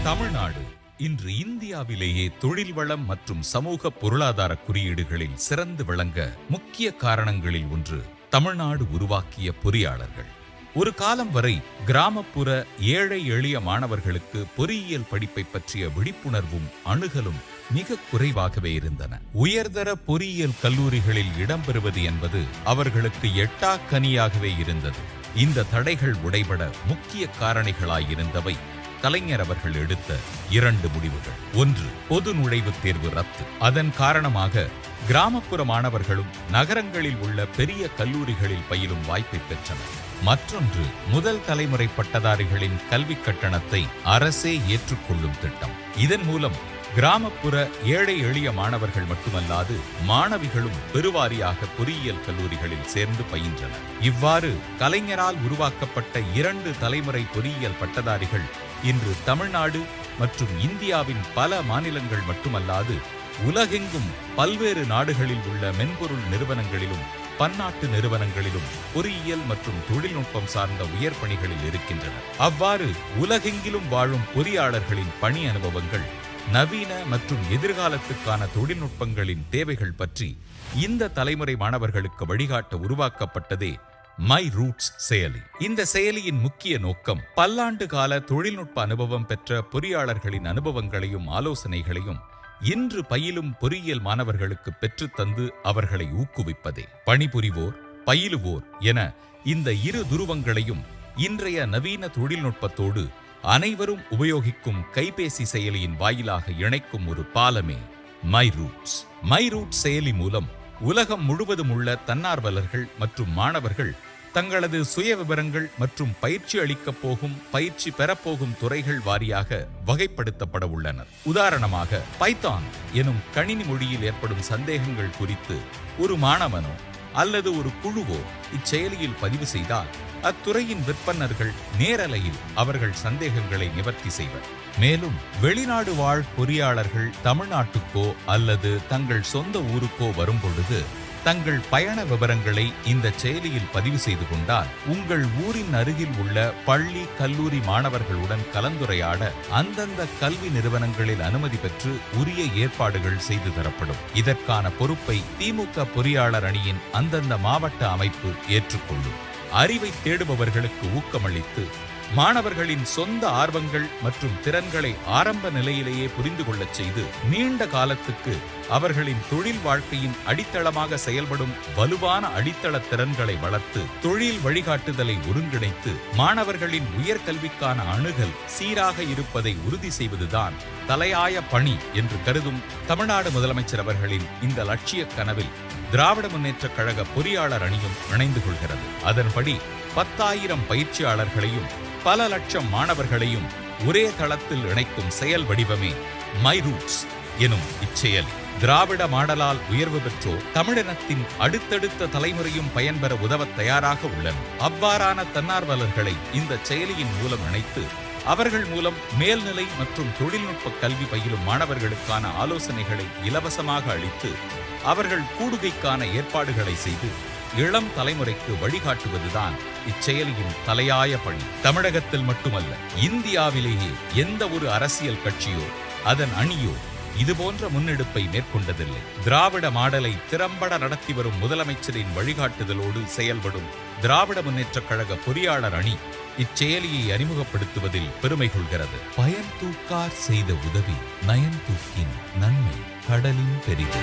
தமிழ்நாடு இன்று இந்தியாவிலேயே தொழில் வளம் மற்றும் சமூக பொருளாதார குறியீடுகளில் சிறந்து விளங்க முக்கிய காரணங்களில் ஒன்று தமிழ்நாடு உருவாக்கிய பொறியாளர்கள். ஒரு காலம் வரை கிராமப்புற ஏழை எளிய மாணவர்களுக்கு பொறியியல் படிப்பை பற்றிய விழிப்புணர்வும் அணுகலும் மிக குறைவாகவே இருந்தன. உயர்தர பொறியியல் கல்லூரிகளில் இடம்பெறுவது என்பது அவர்களுக்கு எட்டாக்கனியாகவே இருந்தது. இந்த தடைகள் உடைபட முக்கிய காரணிகளாயிருந்தவை கலைஞர் அவர்கள் எடுத்த 2 முடிவுகள். 1. பொது நுழைவுத் தேர்வு ரத்து. அதன் காரணமாக கிராமப்புற மாணவர்களும் நகரங்களில் உள்ள பெரிய கல்லூரிகளில் பயிலும் வாய்ப்பை பெற்றனர். மற்றொன்று, முதல் தலைமுறை பட்டதாரிகளின் கல்வி கட்டணத்தை அரசே ஏற்றுக்கொள்ளும் திட்டம். இதன் மூலம் கிராமப்புற ஏழை எளிய மாணவர்கள் மட்டுமல்லாது மாணவிகளும் பெருவாரியாக பொறியியல் கல்லூரிகளில் சேர்ந்து பயின்றனர். இவ்வாறு கலைஞரால் உருவாக்கப்பட்ட 2 தலைமுறை பொறியியல் பட்டதாரிகள் இன்று தமிழ்நாடு மற்றும் இந்தியாவின் பல மாநிலங்கள் மட்டுமல்லாது உலகெங்கும் பல்வேறு நாடுகளில் உள்ள மென்பொருள் நிறுவனங்களிலும் பன்னாட்டு நிறுவனங்களிலும் பொறியியல் மற்றும் தொழில்நுட்பம் சார்ந்த உயர் பணிகளில் இருக்கின்றனர். அவ்வாறு உலகெங்கிலும் வாழும் பொறியாளர்களின் பணி அனுபவங்கள், நவீன மற்றும் எதிர்காலத்துக்கான தொழில்நுட்பங்களின் தேவைகள் பற்றி இந்த தலைமுறை மாணவர்களுக்கு வழிகாட்ட உருவாக்கப்பட்டதே மை ரூட்ஸ் செயலி. இந்த செயலியின் முக்கிய நோக்கம் பல்லாண்டு கால தொழில்நுட்ப அனுபவம் பெற்ற பொறியாளர்களின் அனுபவங்களையும் ஆலோசனைகளையும் இன்று பயிலும் பொறியியல் மாணவர்களுக்கு பெற்றுத்தந்து அவர்களை ஊக்குவிப்பதே. பணிபுரிவோர், பயிலுவோர் என இந்த 2 துருவங்களையும் இன்றைய நவீன தொழில்நுட்பத்தோடு அனைவரும் உபயோகிக்கும் கைபேசி செயலியின் வாயிலாக இணைக்கும் ஒரு பாலமே மை ரூட்ஸ். மை ரூட்ஸ் செயலி மூலம் உலகம் முழுவதும் உள்ள தன்னார்வலர்கள் மற்றும் மாணவர்கள் தங்களது சுய விவரங்கள் மற்றும் பயிற்சி அளிக்கப் போகும், பயிற்சி பெறப்போகும் துறைகள் வாரியாக வகைப்படுத்தப்பட உள்ளனர். உதாரணமாக, பைத்தான் எனும் கணினி மொழியில் ஏற்படும் சந்தேகங்கள் குறித்து ஒரு மாணவனோ அல்லது ஒரு குழுவோ இச்செயலியில் பதிவு செய்தால் அத்துறையின் விற்பனர்கள் நேரலையில் அவர்கள் சந்தேகங்களை நிவர்த்தி செய்வர். மேலும் வெளிநாடு வாழ் பொறியாளர்கள் தமிழ்நாட்டுக்கோ அல்லது தங்கள் சொந்த ஊருக்கோ வரும்பொழுது தங்கள் பயண விவரங்களை இந்த செயலியில் பதிவு செய்து கொண்டால் உங்கள் ஊரின் அருகில் உள்ள பள்ளி கல்லூரி மாணவர்களுடன் கலந்துரையாட அந்தந்த கல்வி நிறுவனங்களில் அனுமதி பெற்று உரிய ஏற்பாடுகள் செய்து தரப்படும். இதற்கான பொறுப்பை திமுக பொறியாளர் அணியின் அந்தந்த மாவட்ட அமைப்பு ஏற்றுக்கொள்ளும். அறிவை தேடுபவர்களுக்கு ஊக்கமளித்து மாணவர்களின் சொந்த ஆர்வங்கள் மற்றும் திறன்களை ஆரம்ப நிலையிலேயே புரிந்து கொள்ளச் செய்து நீண்ட காலத்துக்கு அவர்களின் தொழில் வாழ்க்கையின் அடித்தளமாக செயல்படும் வலுவான அடித்தள திறன்களை வளர்த்து தொழில் வழிகாட்டுதலை ஒருங்கிணைத்து மாணவர்களின் உயர்கல்விக்கான அணுகல் சீராக இருப்பதை உறுதி செய்வதுதான் தலையாய பணி என்று கருதும் தமிழ்நாடு முதலமைச்சர் அவர்களின் இந்த லட்சிய கனவில் திராவிட முன்னேற்றக் கழக பொறியாளர் அணியும் இணைந்து கொள்கிறது. அதன்படி 10,000 பயிற்சியாளர்களையும் பல லட்சம் மாணவர்களையும் ஒரே தளத்தில் இணைக்கும் செயல் வடிவமே மை ரூட்ஸ் எனும் இச்செயல். திராவிட மாடலால் உயர்வு பெற்றோர் தமிழினத்தின் அடுத்தடுத்த தலைமுறையும் பயன்பெற உதவ தயாராக உள்ளனர். அவ்வாறான தன்னார்வலர்களை இந்த செயலியின் மூலம் இணைத்து அவர்கள் மூலம் மேல்நிலை மற்றும் தொழில்நுட்ப கல்வி பயிலும் மாணவர்களுக்கான ஆலோசனைகளை இலவசமாக அளித்து அவர்கள் கூடுகைக்கான ஏற்பாடுகளை செய்து இளம் தலைமுறைக்கு வழிகாட்டுவதுதான் இச்செயலியின் தலையாய பணி. தமிழகத்தில் மட்டுமல்ல, இந்தியாவிலேயே எந்த ஒரு அரசியல் கட்சியோ அதன் அணியோ இதுபோன்ற முன்னெடுப்பை மேற்கொண்டதில்லை. திராவிட மாடலை திறம்பட நடத்தி வரும் முதலமைச்சரின் வழிகாட்டுதலோடு செயல்படும் திராவிட முன்னேற்றக் கழக பொறியாளர் அணி இச்செயலியை அறிமுகப்படுத்துவதில் பெருமை கொள்கிறது. பயன் தூக்கார் செய்த உதவி நயன் தூக்கின் நன்மை கடலின் பெரிது.